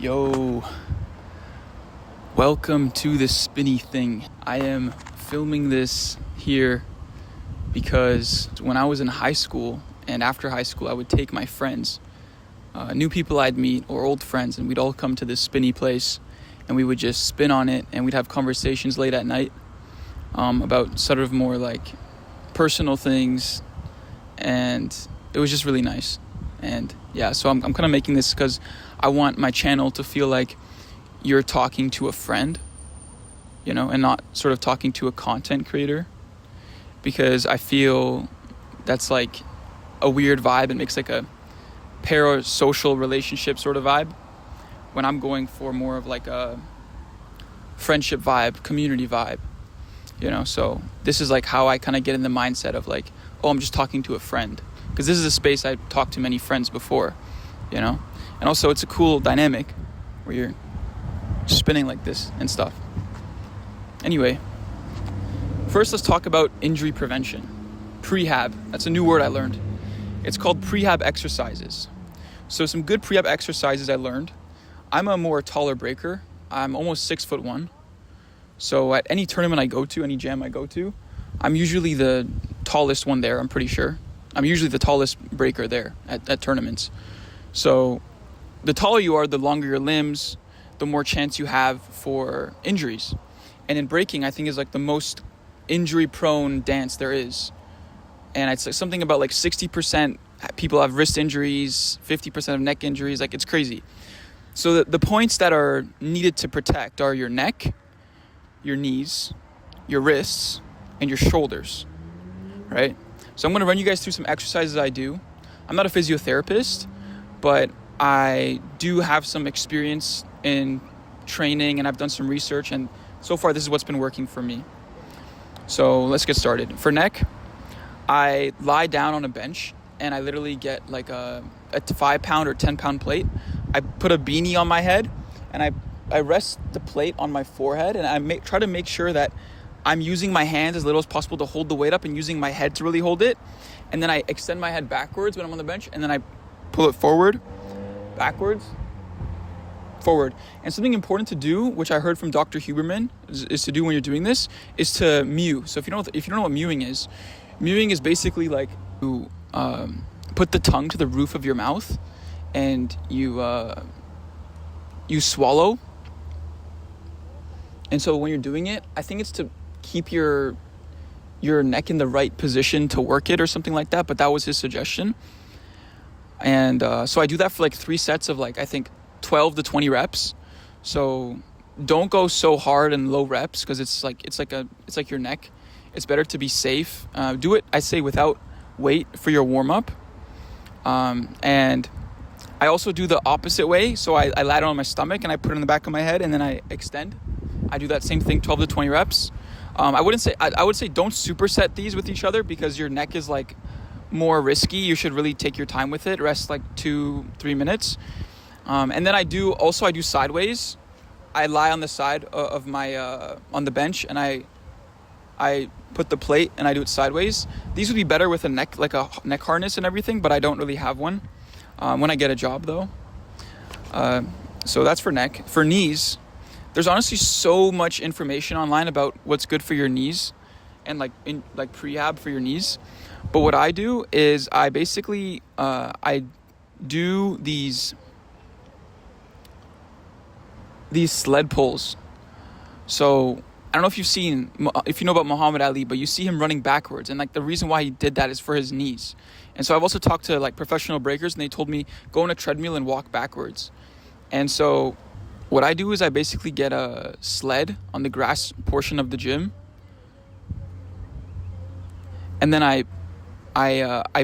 Yo, welcome to this spinny thing. I am filming this here because when I was in high school and after high school, I would take my friends, new people I'd meet or old friends, and we'd all come to this spinny place and we would just spin on it and we'd have conversations late at night about sort of more like personal things, and it was just really nice. And yeah, so I'm kind of making this because I want my channel to feel like you're talking to a friend, and not sort of talking to a content creator, because I feel that's like a weird vibe. It makes like a parasocial relationship sort of vibe when I'm going for more of like a friendship vibe, community vibe, so this is like how I kind of get in the mindset of like, oh, I'm just talking to a friend, because this is a space I've talked to many friends before, and also it's a cool dynamic where you're spinning like this and stuff. Anyway, first let's talk about injury prevention. Prehab, that's a new word I learned. It's called prehab exercises. So some good prehab exercises I learned. I'm a more taller breaker. I'm almost 6'1". So at any tournament I go to, any jam I go to, I'm usually the tallest one there, I'm pretty sure. I'm usually the tallest breaker there at tournaments. So the taller you are, the longer your limbs, the more chance you have for injuries. And in breaking, I think is like the most injury-prone dance there is. And it's like something about like 60% people have wrist injuries, 50% have neck injuries. Like, it's crazy. So the points that are needed to protect are your neck, your knees, your wrists, and your shoulders, right? So I'm going to run you guys through some exercises I do. I'm not a physiotherapist, but I do have some experience in training and I've done some research, and so far this is what's been working for me. So let's get started. For neck, I lie down on a bench and I literally get like a 5-pound or 10-pound plate. I put a beanie on my head and I rest the plate on my forehead, and I try to make sure that I'm using my hands as little as possible to hold the weight up and using my head to really hold it. And then I extend my head backwards when I'm on the bench, and then I pull it forward, backwards, forward. And something important to do, which I heard from Dr. Huberman, is to do when you're doing this, is to mew. So if you don't know what mewing is basically like you put the tongue to the roof of your mouth and you swallow. And so when you're doing it, I think it's to keep your neck in the right position to work it or something like that. But that was his suggestion. And so I do that for like 3 sets of like, I think 12 to 20 reps. So don't go so hard in low reps, because it's like your neck. It's better to be safe. Do it, I say, without weight for your warm up. And I also do the opposite way. So I lie down on my stomach and I put it in the back of my head and then I extend. I do that same thing, 12 to 20 reps. I would say don't superset these with each other, because your neck is like more risky. You should really take your time with it. Rest like 2-3 minutes. And then I do sideways. I lie on the side of my on the bench, and I put the plate and I do it sideways. These would be better with a neck harness and everything, but I don't really have one when I get a job though. So that's for neck. For knees, there's honestly so much information online about what's good for your knees and like prehab for your knees. But what I do is I basically I do these sled pulls. So I don't know if you know about Muhammad Ali, but you see him running backwards, and like the reason why he did that is for his knees. And so I've also talked to like professional breakers, and they told me go on a treadmill and walk backwards. And so what I do is I basically get a sled on the grass portion of the gym, and then I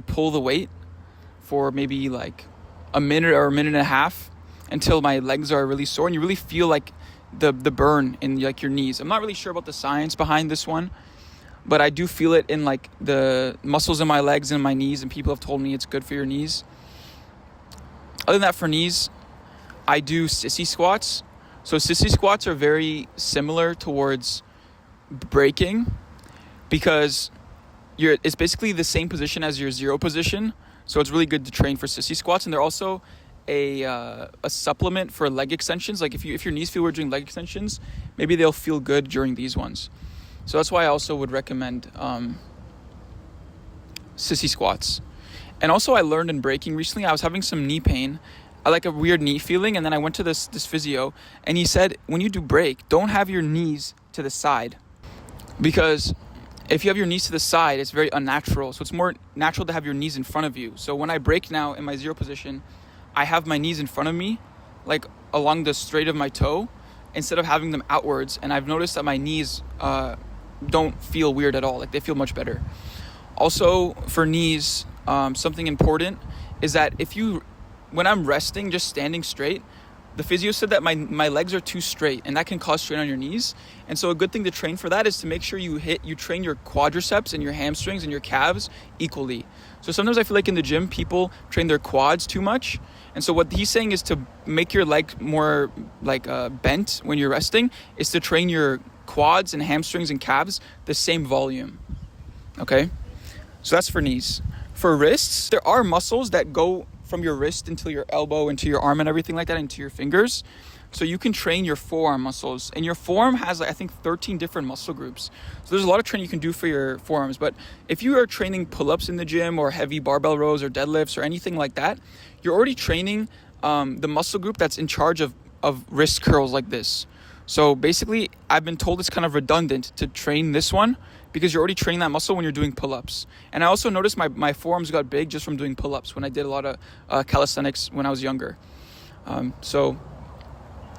pull the weight for maybe like a minute or a minute and a half until my legs are really sore, and you really feel like the burn in like your knees. I'm not really sure about the science behind this one, but I do feel it in like the muscles in my legs and my knees, and people have told me it's good for your knees. Other than that, for knees, I do sissy squats. So sissy squats are very similar towards breaking, because it's basically the same position as your zero position. So it's really good to train for sissy squats. And they're also a supplement for leg extensions. Like if your knees feel weird during leg extensions, maybe they'll feel good during these ones. So that's why I also would recommend sissy squats. And also I learned in breaking recently, I was having some knee pain. I like a weird knee feeling, and then I went to this physio, and he said when you do break, don't have your knees to the side, because if you have your knees to the side, it's very unnatural. So it's more natural to have your knees in front of you. So when I break now in my zero position, I have my knees in front of me, like along the straight of my toe, instead of having them outwards. And I've noticed that my knees don't feel weird at all. Like they feel much better. Also for knees, something important is that when I'm resting, just standing straight, the physio said that my legs are too straight, and that can cause strain on your knees. And so a good thing to train for that is to make sure you train your quadriceps and your hamstrings and your calves equally. So sometimes I feel like in the gym, people train their quads too much. And so what he's saying is to make your leg more like bent when you're resting, is to train your quads and hamstrings and calves the same volume. Okay? So that's for knees. For wrists, there are muscles that go from your wrist into your elbow, into your arm and everything like that, into your fingers. So you can train your forearm muscles. And your forearm has, I think, 13 different muscle groups. So there's a lot of training you can do for your forearms. But if you are training pull-ups in the gym or heavy barbell rows or deadlifts or anything like that, you're already training the muscle group that's in charge of wrist curls like this. So basically, I've been told it's kind of redundant to train this one because you're already training that muscle when you're doing pull-ups. And I also noticed my forearms got big just from doing pull-ups when I did a lot of calisthenics when I was younger. So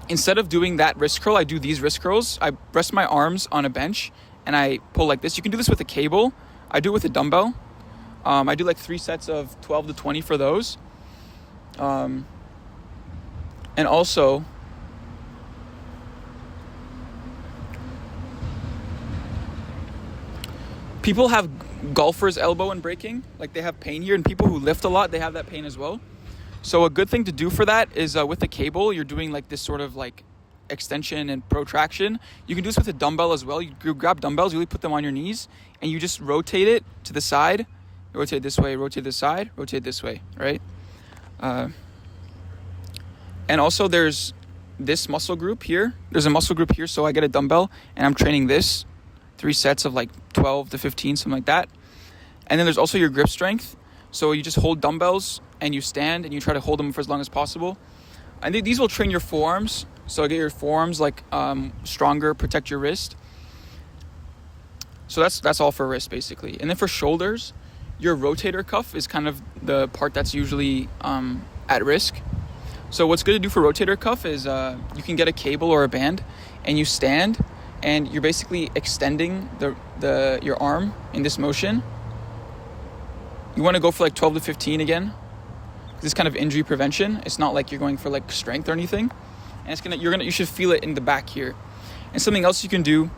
instead of doing that wrist curl, I do these wrist curls. I rest my arms on a bench and I pull like this. You can do this with a cable. I do it with a dumbbell. I do like 3 sets of 12 to 20 for those. And also, people have golfer's elbow in breaking, like they have pain here, and people who lift a lot, they have that pain as well. So a good thing to do for that is with a cable, you're doing like this sort of like extension and protraction. You can do this with a dumbbell as well. You grab dumbbells, you really put them on your knees, and you just rotate it to the side, rotate this way, rotate this side, rotate this way, right? And also there's this muscle group here. There's a muscle group here, so I get a dumbbell, and I'm training this. 3 sets of like 12 to 15, something like that. And then there's also your grip strength. So you just hold dumbbells and you stand and you try to hold them for as long as possible. And these will train your forearms. So get your forearms like stronger, protect your wrist. So that's all for wrist basically. And then for shoulders, your rotator cuff is kind of the part that's usually at risk. So what's good to do for rotator cuff is you can get a cable or a band and you stand and you're basically extending your arm in this motion. You want to go for like 12 to 15 again. This is kind of injury prevention. It's not like you're going for like strength or anything. And you should feel it in the back here. And something else you can do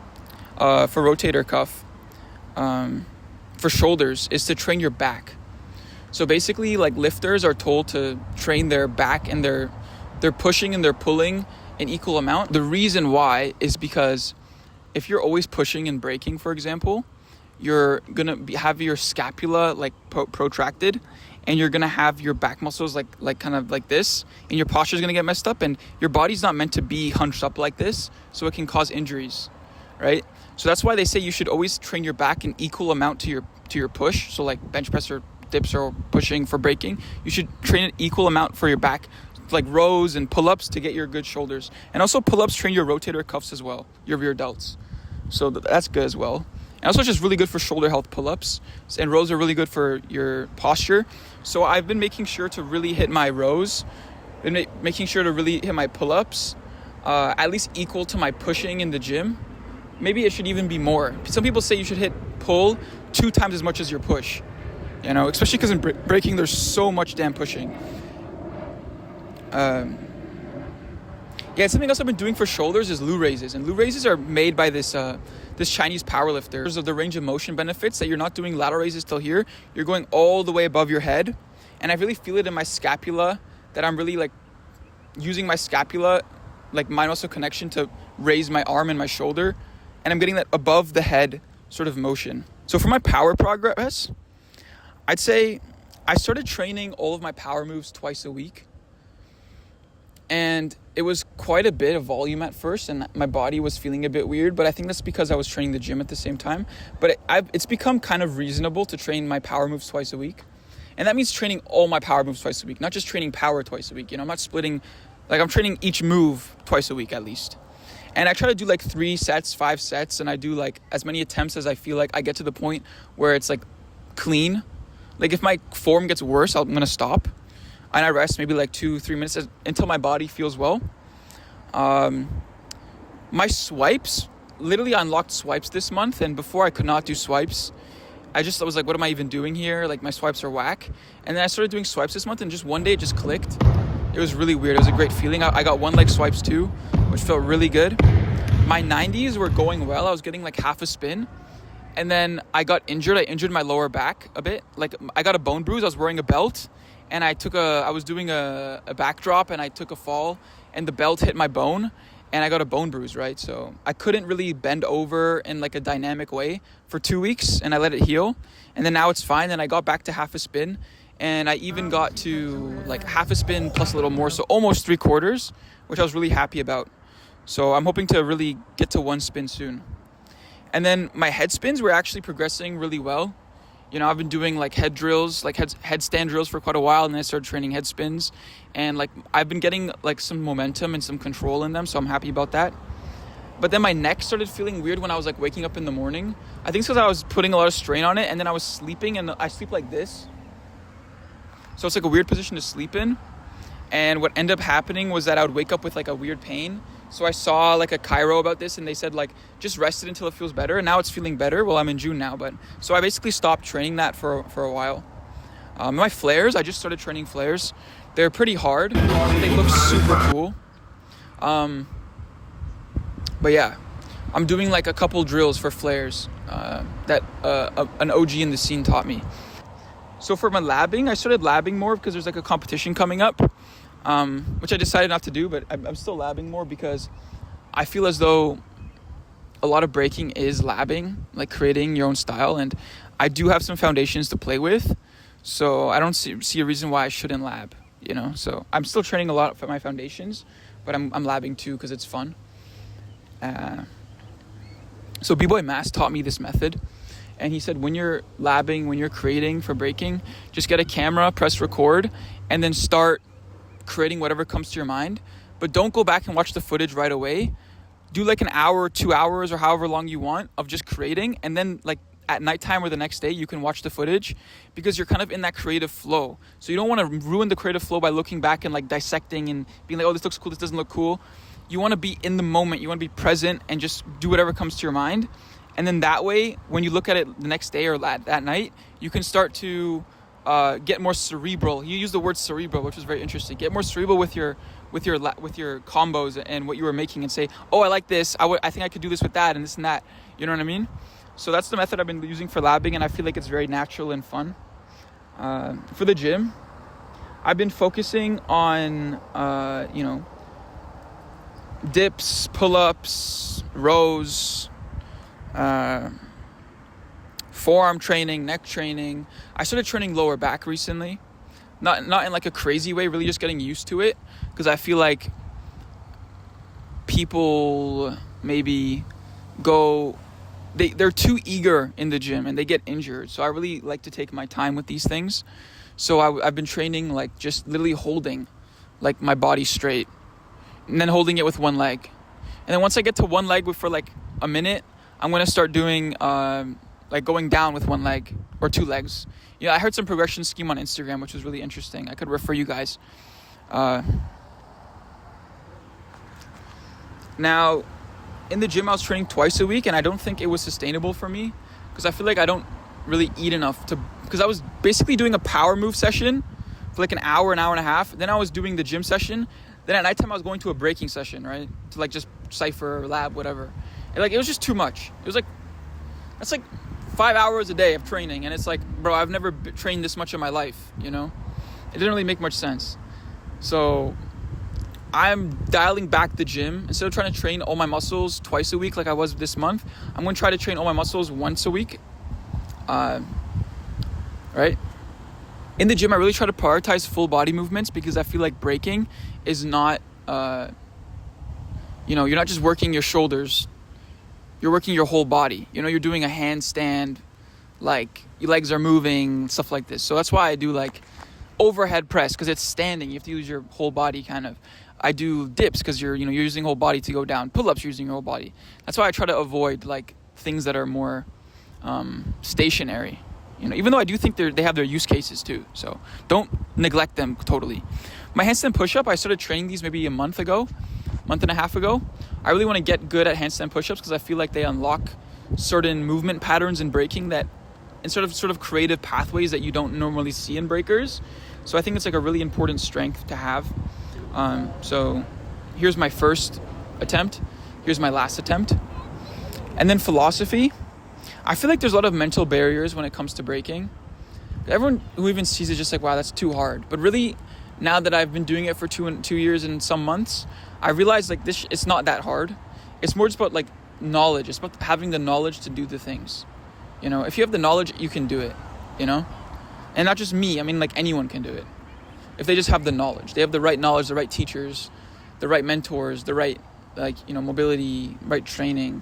for rotator cuff, for shoulders, is to train your back. So basically, like lifters are told to train their back, and they're pushing and they're pulling an equal amount. The reason why is because if you're always pushing and braking, for example, you're gonna have your scapula like protracted, and you're gonna have your back muscles like kind of like this, and your posture is gonna get messed up, and your body's not meant to be hunched up like this, so it can cause injuries, right? So that's why they say you should always train your back in equal amount to your push. So like bench press or dips or pushing for braking, you should train an equal amount for your back, like rows and pull-ups to get your good shoulders. And also pull-ups train your rotator cuffs as well, your rear delts. So that's good as well. And also it's just really good for shoulder health pull-ups. And rows are really good for your posture. So I've been making sure to really hit my rows, making sure to really hit my pull-ups, at least equal to my pushing in the gym. Maybe it should even be more. Some people say you should hit pull 2 times as much as your push. You know, especially because in braking there's so much damn pushing. Something else I've been doing for shoulders is Lu raises. And Lu raises are made by this Chinese powerlifter. Because of the range of motion benefits, that you're not doing lateral raises till here. You're going all the way above your head. And I really feel it in my scapula, that I'm really like using my scapula, like mind muscle connection, to raise my arm and my shoulder. And I'm getting that above the head sort of motion. So for my power progress, I'd say I started training all of my power moves twice a week. And it was quite a bit of volume at first, and my body was feeling a bit weird, but I think that's because I was training the gym at the same time. But it's become kind of reasonable to train my power moves twice a week. And that means training all my power moves twice a week, not just training power twice a week. I'm not splitting, I'm training each move twice a week at least. And I try to do 3 sets, 5 sets, and I do as many attempts as I feel like I get to the point where it's clean. If my form gets worse, I'm going to stop. And I rest maybe 2-3 minutes until my body feels well. My swipes, literally unlocked swipes this month, and before I could not do swipes. I was like, what am I even doing here? My swipes are whack. And then I started doing swipes this month, and just one day it just clicked. It was really weird. It was a great feeling. I got one leg swipes too, which felt really good. My 90s were going well. I was getting half a spin. And then I got injured. I injured my lower back a bit. I got a bone bruise. I was wearing a belt, and I was doing a backdrop, and I took a fall, and the belt hit my bone, and I got a bone bruise, right? So I couldn't really bend over in a dynamic way for 2 weeks, and I let it heal. And then now it's fine. And I got back to half a spin, and I even got to half a spin plus a little more, so almost 3/4, which I was really happy about. So I'm hoping to really get to 1 spin soon. And then my head spins were actually progressing really well. I've been doing head drills, headstand drills for quite a while, and then I started training head spins. And I've been getting some momentum and some control in them, so I'm happy about that. But then my neck started feeling weird when I was waking up in the morning. I think it's because I was putting a lot of strain on it, and then I was sleeping, and I sleep like this. So it's a weird position to sleep in. And what ended up happening was that I would wake up with a weird pain. So I saw a chiro about this, and they said just rest it until it feels better. And now it's feeling better. Well, I'm in June now, but so I basically stopped training that for a while. My flares, I just started training flares. They're pretty hard. They look super cool. But yeah, I'm doing a couple drills for flares that an OG in the scene taught me. So for my labbing, I started labbing more because there's a competition coming up, which I decided not to do, but I'm still labbing more because I feel as though a lot of breaking is labbing, creating your own style, and I do have some foundations to play with, so I don't see a reason why I shouldn't lab, So I'm still training a lot for my foundations, but I'm labbing too because it's fun. So B-Boy Mass taught me this method. And he said, when you're labbing, when you're creating for breaking, just get a camera, press record, and then start creating whatever comes to your mind. But don't go back and watch the footage right away. Do an hour, 2 hours, or however long you want of just creating. And then at nighttime or the next day, you can watch the footage because you're kind of in that creative flow. So you don't want to ruin the creative flow by looking back and dissecting and being oh, this looks cool, this doesn't look cool. You want to be in the moment. You want to be present and just do whatever comes to your mind. And then that way, when you look at it the next day or that night, you can start to get more cerebral. You use the word cerebral, which was very interesting. Get more cerebral with your combos and what you were making, and say, oh, I like this. I think I could do this with that and this and that. You know what I mean? So that's the method I've been using for labbing, and I feel like it's very natural and fun. For the gym, I've been focusing on dips, pull-ups, rows, forearm training, neck training. I started training lower back recently, not in a crazy way, really just getting used to it, because I feel like people maybe they're too eager in the gym and they get injured. So I really like to take my time with these things. So I've been training just literally holding my body straight and then holding it with one leg. And then once I get to one leg for a minute, I'm going to start doing going down with one leg or 2 legs. I heard some progression scheme on Instagram, which was really interesting. I could refer you guys. Now, in the gym, I was training twice a week, and I don't think it was sustainable for me because I feel like I don't really eat enough because I was basically doing a power move session for an hour and a half. Then I was doing the gym session. Then at nighttime, I was going to a breaking session, right? To just cypher or lab, whatever. And it was just too much. It was that's 5 hours a day of training. And it's bro, I've never trained this much in my life, It didn't really make much sense. So I'm dialing back the gym. Instead of trying to train all my muscles twice a week like I was this month, I'm going to try to train all my muscles once a week. Right? In the gym, I really try to prioritize full body movements because I feel like breaking is not you're not just working your shoulders, you're working your whole body. You're doing a handstand, like your legs are moving, stuff like this. So that's why I do like overhead press, because it's standing. You have to use your whole body kind of. I do dips because you're using whole body to go down. Pull-ups, you're using your whole body. That's why I try to avoid like things that are more stationary. Even though I do think they have their use cases too. So don't neglect them totally. My handstand push-up, I started training these maybe a month and a half ago. I really want to get good at handstand push-ups because I feel like they unlock certain movement patterns in breaking that, and sort of creative pathways that you don't normally see in breakers. So I think it's like a really important strength to have. So here's my first attempt. Here's my last attempt. And then philosophy. I feel like there's a lot of mental barriers when it comes to breaking. Everyone who even sees it just like, wow, that's too hard. But really, now that I've been doing it for 2 years and some months, I realized like it's not that hard. It's more just about like knowledge. It's about having the knowledge to do the things. If you have the knowledge, you can do it, And not just me, I mean like anyone can do it. If they just have the knowledge. They have the right knowledge, the right teachers, the right mentors, the right mobility, right training.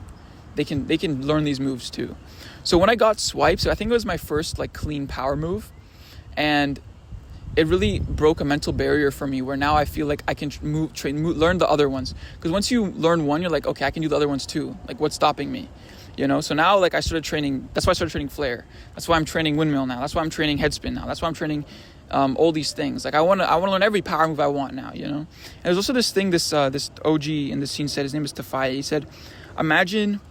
They can learn these moves too. So when I got swipes, I think it was my first like clean power move, and it really broke a mental barrier for me where now I feel like I can learn the other ones. Because once you learn one, you're like, okay, I can do the other ones too. Like, what's stopping me? So now like I started training. That's why I started training flare. That's why I'm training windmill now. That's why I'm training headspin now. That's why I'm training all these things. Like I want to learn every power move I want now. And there's also this thing this OG in the scene said. His name is Tafai. He said, imagine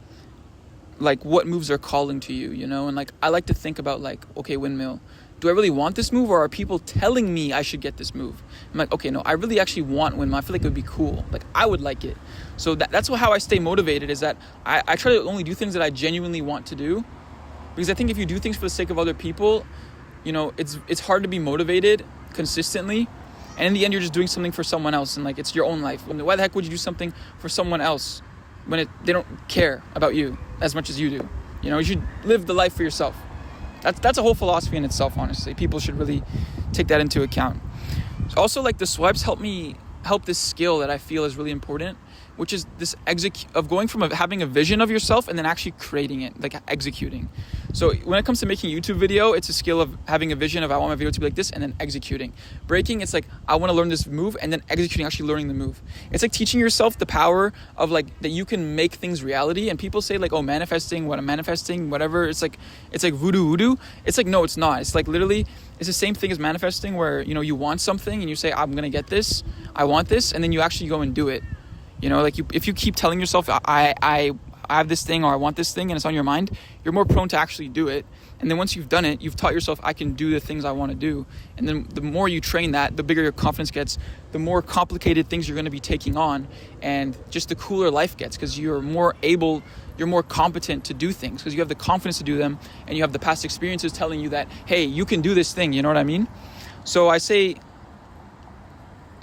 like what moves are calling to you, and like I like to think about like, okay, windmill, do I really want this move, or are people telling me I should get this move? I'm like, okay, no, I really actually want windmill. I feel like it would be cool. Like I would like it. So that's how I stay motivated, is that I try to only do things that I genuinely want to do, because I think if you do things for the sake of other people, it's hard to be motivated consistently, and in the end you're just doing something for someone else, and like it's your own life. Why the heck would you do something for someone else when they don't care about you as much as you do? You should live the life for yourself. That's a whole philosophy in itself, honestly. People should really take that into account. Also, like the swipes help this skill that I feel is really important, which is this of going from having a vision of yourself and then actually creating it, like executing. So when it comes to making a YouTube video, it's a skill of having a vision of I want my video to be like this, and then executing. Breaking, it's like I want to learn this move, and then executing, actually learning the move. It's like teaching yourself the power of like that you can make things reality. And people say like, oh, manifesting, what I'm manifesting, whatever. It's like voodoo. It's like, no, it's not. It's like literally, it's the same thing as manifesting, where you want something and you say, I'm gonna get this, I want this, and then you actually go and do it. If you keep telling yourself I have this thing, or I want this thing, and it's on your mind, you're more prone to actually do it. And then once you've done it, you've taught yourself I can do the things I want to do. And then the more you train that, the bigger your confidence gets, the more complicated things you're going to be taking on, and just the cooler life gets, because you're more competent to do things, because you have the confidence to do them, and you have the past experiences telling you that, hey, you can do this thing, you know what I mean? So I say,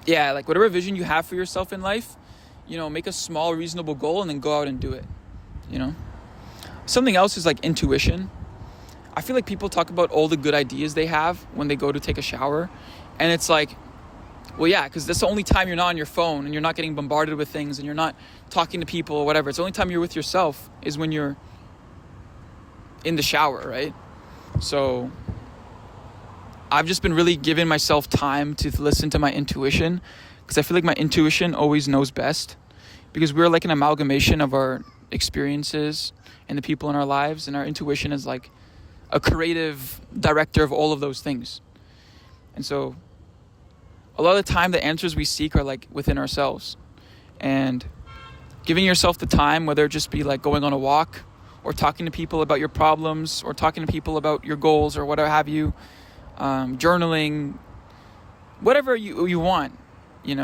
yeah, like whatever vision you have for yourself in life, make a small, reasonable goal and then go out and do it, Something else is like intuition. I feel like people talk about all the good ideas they have when they go to take a shower. And it's like, well, yeah, because that's the only time you're not on your phone and you're not getting bombarded with things and you're not talking to people or whatever. It's the only time you're with yourself is when you're in the shower, right? So I've just been really giving myself time to listen to my intuition, because I feel like my intuition always knows best, because we're like an amalgamation of our experiences and the people in our lives, and our intuition is like a creative director of all of those things. And so a lot of the time the answers we seek are like within ourselves, and giving yourself the time, whether it just be like going on a walk or talking to people about your problems or talking to people about your goals or whatever have you, journaling, whatever you want,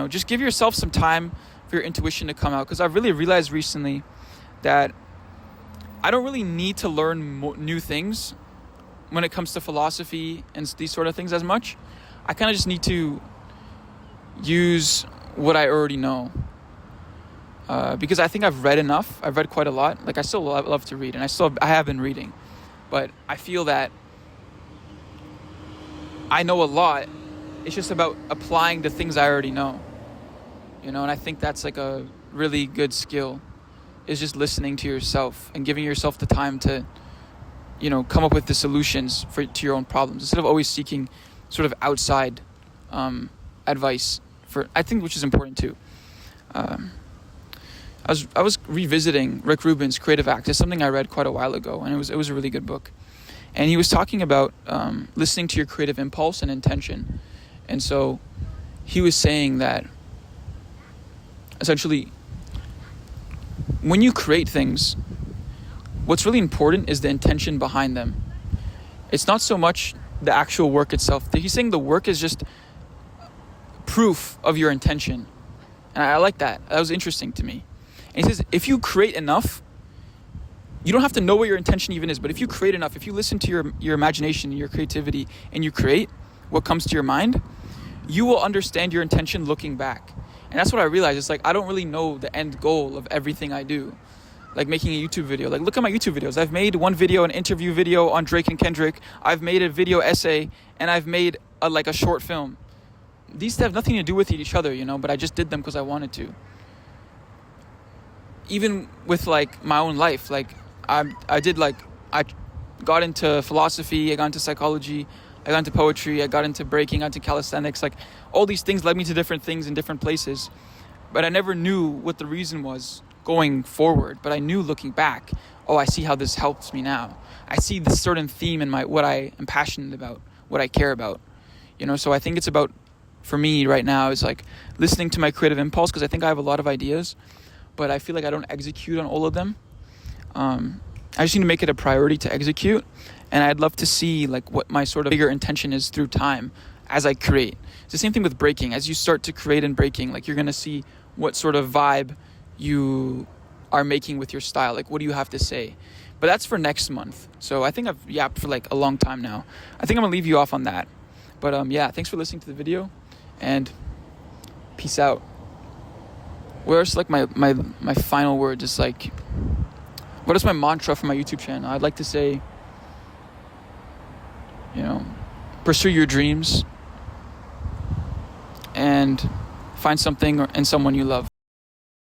just give yourself some time for your intuition to come out. Because I've really realized recently that I don't really need to learn new things when it comes to philosophy and these sort of things as much. I kind of just need to use what I already know. Because I think I've read enough. I've read quite a lot. Like I still love to read, and I have been reading. But I feel that I know a lot. It's just about applying the things I already know. And I think that's like a really good skill, is just listening to yourself and giving yourself the time to, come up with the solutions to your own problems instead of always seeking sort of outside advice I think, which is important too. I was revisiting Rick Rubin's Creative Act. It's something I read quite a while ago, and it was a really good book. And he was talking about listening to your creative impulse and intention. And so he was saying that essentially, when you create things, what's really important is the intention behind them. It's not so much the actual work itself. He's saying the work is just proof of your intention. And I like that. That was interesting to me. And he says, if you create enough, you don't have to know what your intention even is, but if you create enough, if you listen to your imagination and your creativity and you create what comes to your mind, you will understand your intention looking back. And that's what I realized. It's like, I don't really know the end goal of everything I do. Like making a YouTube video. Like, look at my YouTube videos. I've made one video, an interview video on Drake and Kendrick. I've made a video essay, and I've made a short film. These have nothing to do with each other, but I just did them because I wanted to. Even with like my own life, like I got into philosophy, I got into psychology, I got into poetry, I got into breaking, I got into calisthenics. Like, all these things led me to different things in different places. But I never knew what the reason was going forward. But I knew looking back, I see how this helps me now. I see this certain theme in what I am passionate about, what I care about. So I think it's about, for me right now, is like listening to my creative impulse, because I think I have a lot of ideas, but I feel like I don't execute on all of them. I just need to make it a priority to execute. And I'd love to see like what my sort of bigger intention is through time as I create. It's the same thing with breaking. As you start to create and breaking, like, you're going to see what sort of vibe you are making with your style. Like, what do you have to say? But that's for next month. So I think I've yapped for like a long time now. I think I'm going to leave you off on that. But thanks for listening to the video, and peace out. Where's like my final word? Just like, what is my mantra for my YouTube channel? I'd like to say, pursue your dreams and find something and someone you love.